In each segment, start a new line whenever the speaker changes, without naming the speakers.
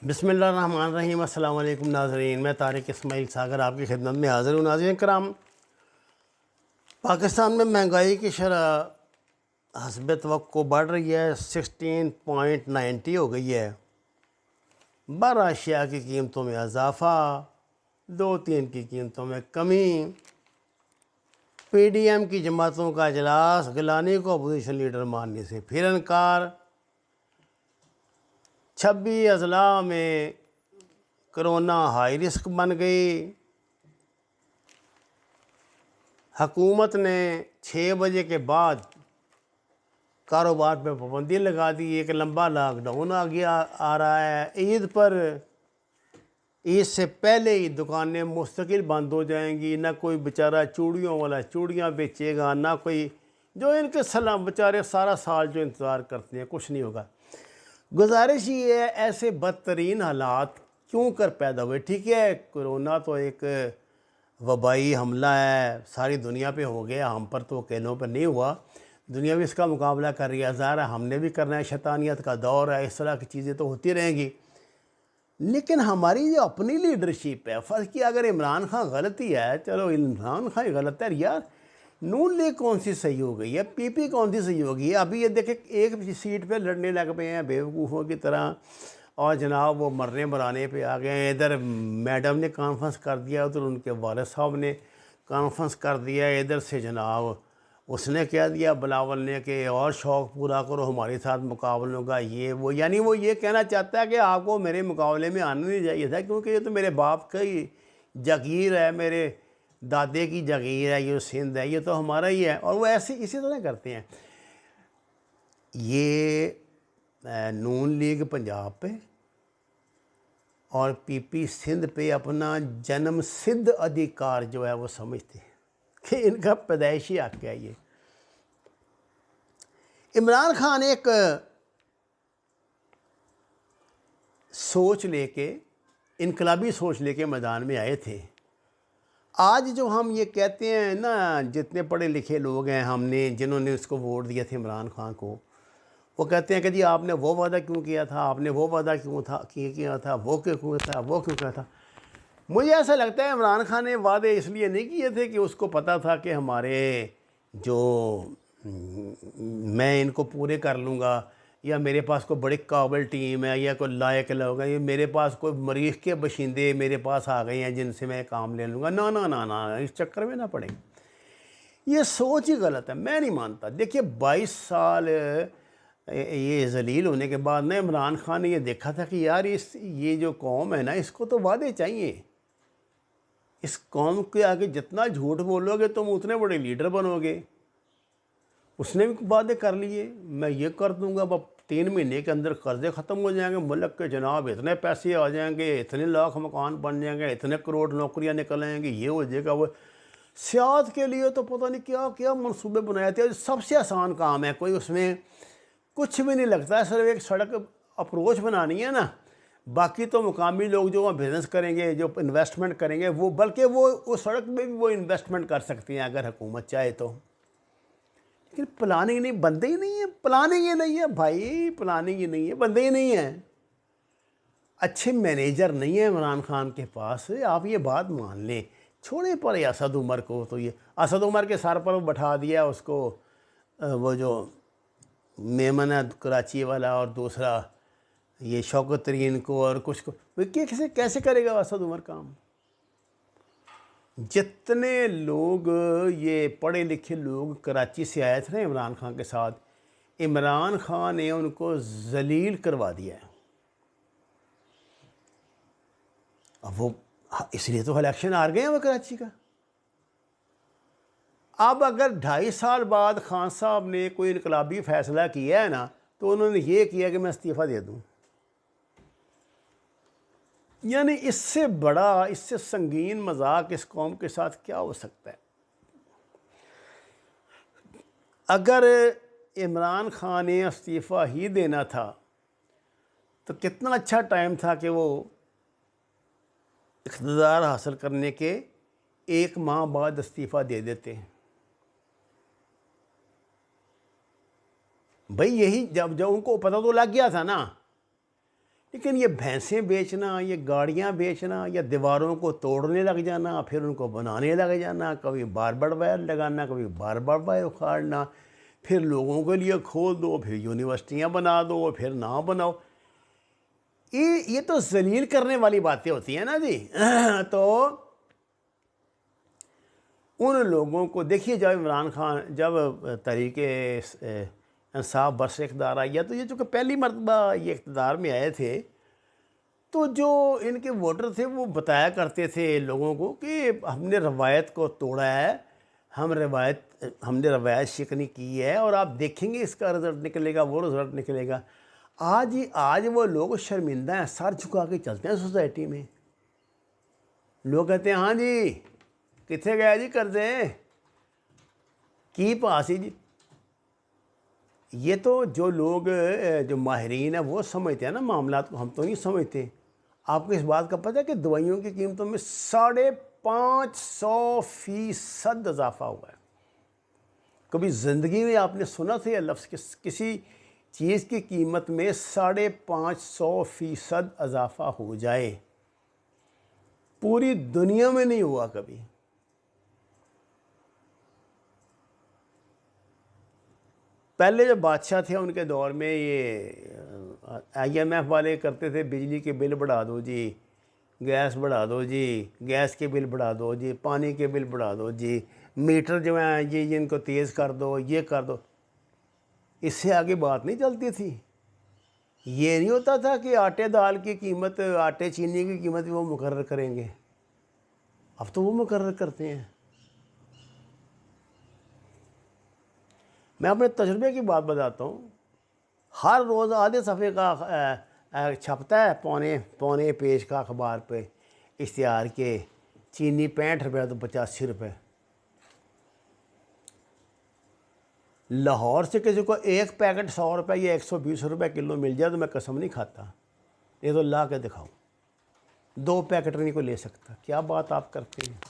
बिस्मिल्लाहिर्रहमानिर्रहीम। अस्सलाम वालेकुम नाज़रीन, मैं तारिक इस्माइल सागर आपकी खिदमत में हाज़िर हूँ। नाज़रीन कराम, पाकिस्तान में महंगाई की शरह हस्ब तवक्को बढ़ रही है। 16.90 हो गई है। 12 अशिया की कीमतों में इजाफ़ा, 2-3 की कीमतों में कमी। PDM की जमातों का इजलास, गिलानी को अपोजिशन लीडर मानने से फिर इनकार। 26 अजला में कोरोना हाई रिस्क बन गई। हुकूमत ने 6 बजे के बाद कारोबार पर पाबंदी लगा दी। एक लंबा लॉकडाउन आ रहा है। ईद पर, ईद से पहले ही दुकानें मुस्तकिल बंद हो जाएंगी। ना कोई बेचारा चूड़ियों वाला चूड़ियाँ बेचेगा, ना कोई जो इनके सलाम बेचारे सारा साल जो इंतज़ार करते हैं, कुछ नहीं होगा। गुजारिश ये है, ऐसे बदतरीन हालात क्यों कर पैदा हुए? ठीक है, कोरोना तो एक वबाई हमला है, सारी दुनिया पे हो गया, हम पर तो अकेलों पर नहीं हुआ। दुनिया भी इसका मुकाबला कर रही है, ज़ाहिर है हमने भी करना है। शैतानियत का दौर है, इस तरह की चीज़ें तो होती रहेंगी। लेकिन हमारी जो अपनी लीडरशिप है, फ़र्ज़ की अगर इमरान खान गलती है, चलो इमरान खान गलत है यार, नून लीग कौन सी सही हो गई है, PP कौन सी सही हो गई है? अभी ये देखें एक सीट पे लड़ने लग पे हैं बेवकूफ़ों की तरह, और जनाब वो मरने मराने पे आ गए हैं। इधर मैडम ने कॉन्फ्रेंस कर दिया, उधर उनके वालिद साहब ने कॉन्फ्रेंस कर दिया। इधर से जनाब उसने कह दिया बिलावल ने कि और शौक़ पूरा करो, हमारे साथ मुकाबलों का ये वो, यानी वो ये कहना चाहता है कि आपको मेरे मुकाबले में आना नहीं चाहिए था, क्योंकि ये तो मेरे बाप का ही जागीर है, मेरे दादे की जागीर है, ये सिंध है, ये तो हमारा ही है। और वो ऐसे इसी तरह करते हैं। ये नून लीग पंजाब पे और PP सिंध पे अपना जन्म सिद्ध अधिकार जो है वो समझते हैं कि इनका पैदाइशी हक है। ये इमरान खान एक सोच लेके, इनकलाबी सोच लेके मैदान में आए थे। आज जो हम ये कहते हैं ना, जितने पढ़े लिखे लोग हैं, हमने जिन्होंने उसको वोट दिया था इमरान खान को, वो कहते हैं कि जी आपने वो वादा क्यों किया था, आपने वो वादा क्यों किया था, वो क्यों था, वो क्यों किया था। मुझे ऐसा लगता है इमरान खान ने वादे इसलिए नहीं किए थे कि उसको पता था कि हमारे जो मैं इनको पूरे कर लूँगा, या मेरे पास कोई बड़ी काबिल टीम है, या कोई लायक लोग हैं, ये मेरे पास कोई मरीख के बशिंदे मेरे पास आ गए हैं जिनसे मैं काम ले लूँगा। ना ना ना ना, इस चक्कर में ना पड़े। ये सोच ही गलत है, मैं नहीं मानता। देखिए 22 साल ये जलील होने के बाद ना इमरान खान ने ये देखा था कि यार ये जो कौम है ना, इसको तो वादे चाहिए। इस कौम के आगे जितना झूठ बोलोगे तुम उतने बड़े लीडर बनोगे। उसने भी वादे कर लिए, मैं ये कर दूंगा, अब 3 महीने के अंदर कर्जे ख़त्म हो जाएंगे, मुल्क के जनाब इतने पैसे आ जाएंगे, इतने लाख मकान बन जाएंगे, इतने करोड़ नौकरियां निकल आएंगी, ये हो जाएगा वो। सियासत के लिए तो पता नहीं क्या क्या मनसूबे बनाए थे। सबसे आसान काम है, कोई उसमें कुछ भी नहीं लगता है, सिर्फ एक सड़क अप्रोच बनानी है ना। बाकी तो मुकामी लोग जो वहाँ बिज़नेस करेंगे, जो इन्वेस्टमेंट करेंगे, वो बल्कि वो सड़क में भी वो इन्वेस्टमेंट कर सकती हैं अगर हुकूमत चाहे तो। लेकिन प्लानिंग नहीं, बंदे ही नहीं है। प्लानिंग ही नहीं है भाई, प्लानिंग ही नहीं है, बंदे ही नहीं है। अच्छे मैनेजर नहीं है इमरान खान के पास, आप ये बात मान लें। छोड़े पर असद उमर को, तो ये असद उमर के सर पर बैठा दिया उसको, वो जो मेमन है कराची वाला, और दूसरा ये शौकत तरीन को, और कुछ को। कैसे कैसे करेगा असद उमर काम? जितने लोग ये पढ़े लिखे लोग कराची से आए थे ना इमरान खान के साथ, इमरान खान ने उनको जलील करवा दिया है। अब वो इसलिए तो इलेक्शन हार गए हैं वो कराची का। अब अगर 2.5 साल बाद खान साहब ने कोई इनकलाबी फैसला किया है ना, तो उन्होंने ये किया कि मैं इस्तीफ़ा दे दूँ। यानी इससे बड़ा, इससे संगीन मजाक इस कौम के साथ क्या हो सकता है? अगर इमरान खान ने इस्तीफ़ा ही देना था तो कितना अच्छा टाइम था कि वो इक़्तिदार हासिल करने के 1 माह बाद इस्तीफ़ा दे देते हैं। भाई यही जब उनको पता तो लग गया था ना। लेकिन ये भैंसें बेचना, ये गाड़ियाँ बेचना, या दीवारों को तोड़ने लग जाना, फिर उनको बनाने लग जाना, कभी बारबड़ वायर लगाना, कभी बारबड़ वायर उखाड़ना, फिर लोगों के लिए खोल दो, फिर यूनिवर्सिटियाँ बना दो, फिर ना बनाओ, ये तो जलील करने वाली बातें होती हैं ना जी। तो उन लोगों को देखिए, जब इमरान खान, जब तहरीके इंसाफ बरस इक़्तिदार आई है, तो ये चूँकि पहली मरतबा ये इक़्तिदार में आए थे, तो जो इनके वोटर थे वो बताया करते थे लोगों को कि हमने रवायत को तोड़ा है, हमने रवायत शिकनी की है, और आप देखेंगे इसका रिज़ल्ट निकलेगा, वो रिज़ल्ट निकलेगा। आज वो लोग शर्मिंदा हैं, सर झुका के चलते हैं सोसाइटी में। लोग कहते हैं हाँ जी कितने गया जी कर्जे की पास ही जी। ये तो जो लोग जो माहिरीन है वो समझते हैं ना मामलात को, हम तो नहीं समझते। आपको इस बात का पता है कि दवाइयों की कीमतों में 550% इजाफा हुआ है। कभी ज़िंदगी में आपने सुना था ये लफ्ज़ कि किसी चीज़ की कीमत में 550% इजाफा हो जाए? पूरी दुनिया में नहीं हुआ कभी। पहले जो बादशाह थे उनके दौर में ये IMF वाले करते थे, बिजली के बिल बढ़ा दो जी, गैस बढ़ा दो जी, गैस के बिल बढ़ा दो जी, पानी के बिल बढ़ा दो जी, मीटर जो हैं ये इनको तेज़ कर दो, ये कर दो। इससे आगे बात नहीं चलती थी। ये नहीं होता था कि आटे दाल की कीमत, आटे चीनी की कीमत भी वो मुकर्रर करेंगे। अब तो वो मुकर्रर करते हैं। मैं अपने तजुर्बे की बात बताता हूँ। हर रोज़ आधे सफ़े का छपता है, पौने पेज का अखबार पे इश्तिहार के, चीनी 65 रुपये तो 85 रुपये। लाहौर से किसी को एक पैकेट 100 रुपये या 120 रुपये किलो मिल जाए तो मैं कसम नहीं खाता, ये तो ला के दिखाऊँ, 2 पैकेट नहीं को ले सकता। क्या बात आप करते हैं।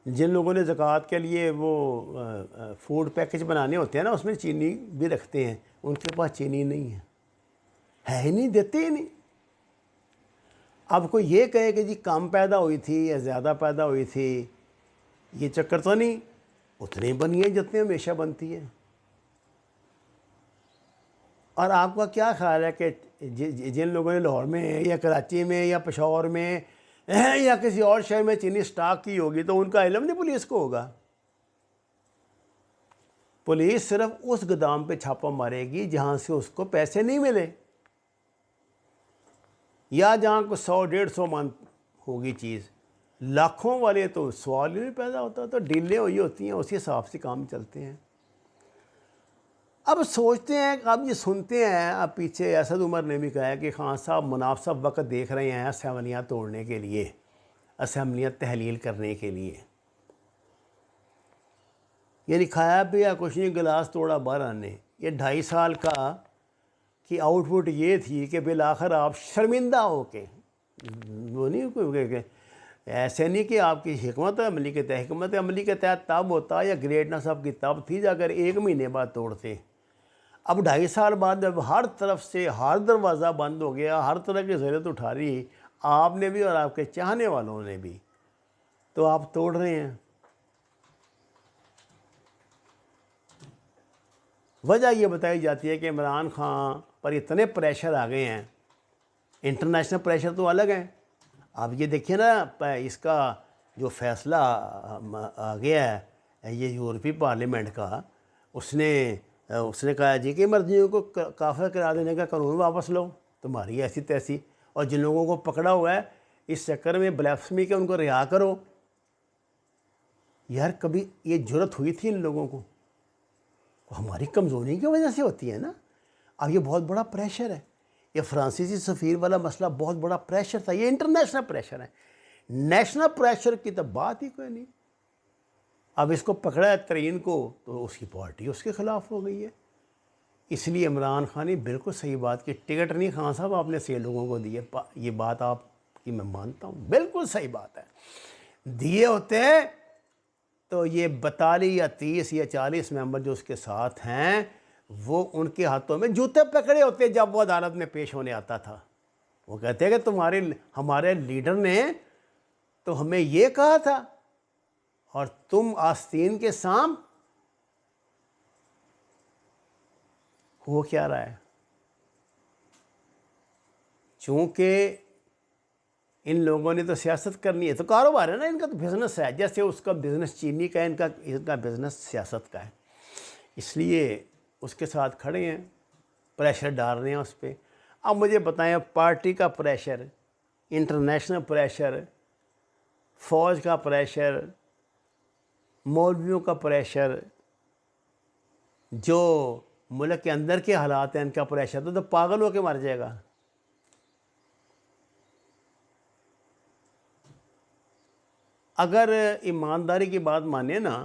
जिन लोगों ने ज़कात के लिए वो फूड पैकेज बनाने होते हैं ना, उसमें चीनी भी रखते हैं, उनके पास चीनी नहीं है ही नहीं, देते ही नहीं। अब कोई ये कहे कि जी कम पैदा हुई थी या ज़्यादा पैदा हुई थी, ये चक्कर तो नहीं, उतनी बनी है जितनी हमेशा बनती है। और आपका क्या ख्याल है कि जिन लोगों ने लाहौर में या कराची में या पेशावर में या किसी और शहर में चीनी स्टॉक की होगी, तो उनका इल्म नहीं पुलिस को होगा? पुलिस सिर्फ उस गोदाम पे छापा मारेगी जहां से उसको पैसे नहीं मिले, या जहां को 100-150 मन होगी चीज़। लाखों वाले तो सवाल ही नहीं पैदा होता, तो डीलें हुई होती हैं, उसी हिसाब से काम चलते हैं। अब सोचते हैं, अब ये सुनते हैं, अब पीछे असद उमर ने भी कहा है कि खान साहब मुनासिब वक्त देख रहे हैं असेंबलियाँ तोड़ने के लिए, असेंबलियाँ तहलील करने के लिए। यानी खाया पिया कुछ नहीं, गिलास तोड़ा बाहर आने। ये 2.5 साल का की आउटपुट ये थी कि बिल आखिर आप शर्मिंदा हो के, वो नहीं कोई ऐसे नहीं कि आपकी हिकमत अमली के तहत, हिकमत अमली के तहत तब होता या ग्रेटनेस आपकी तब थी अगर 1 महीने बाद तोड़ते। अब 2.5 साल बाद जब हर तरफ से हर दरवाज़ा बंद हो गया, हर तरह की ज़रूरत उठा रही आपने भी और आपके चाहने वालों ने भी, तो आप तोड़ रहे हैं। वजह यह बताई जाती है कि इमरान खान पर इतने प्रेशर आ गए हैं, इंटरनेशनल प्रेशर तो अलग है। आप ये देखिए ना, इसका जो फ़ैसला आ गया है ये यूरोपीय पार्लियामेंट का, उसने कहा जी कि मर्जियों को काफिर करा देने का कानून वापस लो, तुम्हारी ऐसी तैसी, और जिन लोगों को पकड़ा हुआ है इस चक्कर में ब्लैफेमी के, उनको रिहा करो। यार कभी ये जुर्रत हुई थी इन लोगों को? हमारी कमज़ोरी की वजह से होती है ना। अब ये बहुत बड़ा प्रेशर है, ये फ्रांसीसी सफ़ीर वाला मसला बहुत बड़ा प्रेशर था, ये इंटरनेशनल प्रेशर है। नेशनल प्रेशर की तो बात ही कोई नहीं। अब इसको पकड़ा है तरीन को, तो उसकी पार्टी उसके ख़िलाफ़ हो गई है। इसलिए इमरान खान ने बिल्कुल सही बात की, टिकट नहीं खान साहब आपने सही लोगों को दिए, ये बात आपकी मैं मानता हूँ, बिल्कुल सही बात है। दिए होते तो ये 42 या 30 या 40 मेंबर जो उसके साथ हैं वो उनके हाथों में जूते पकड़े होते जब वो अदालत में पेश होने आता था। वो कहते हैं कि हमारे लीडर ने तो हमें ये कहा था और तुम आस्तीन के साम हो क्या रहा है। चूंकि इन लोगों ने तो सियासत करनी है, तो कारोबार है ना इनका, तो बिज़नेस है। जैसे उसका बिज़नेस चीनी का है, इनका बिज़नेस सियासत का है, इसलिए उसके साथ खड़े हैं, प्रेशर डाल रहे हैं उस पर। अब मुझे बताएं, पार्टी का प्रेशर, इंटरनेशनल प्रेशर, फ़ौज का प्रेशर, मौलवियों का प्रेशर, जो मुल्क के अंदर के हालात हैं इनका प्रेशर, तो पागल होकर मर जाएगा। अगर ईमानदारी की बात माने ना,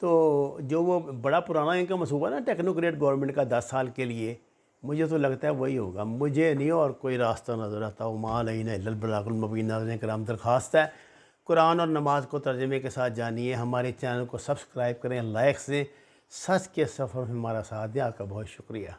तो जो वो बड़ा पुराना इनका मंसूबा ना टेक्नोक्रेट गवर्नमेंट का 10 साल के लिए, मुझे तो लगता है वही होगा। मुझे नहीं और कोई रास्ता नज़र आता। उमा बलागुल मुबीन। नाज़रीन कराम, दरख्वास्त है कुरान और नमाज को तर्जमे के साथ जानिए। हमारे चैनल को सब्सक्राइब करें, लाइक दें, सच के सफ़र में हमारा साथ दें। आपका बहुत शुक्रिया।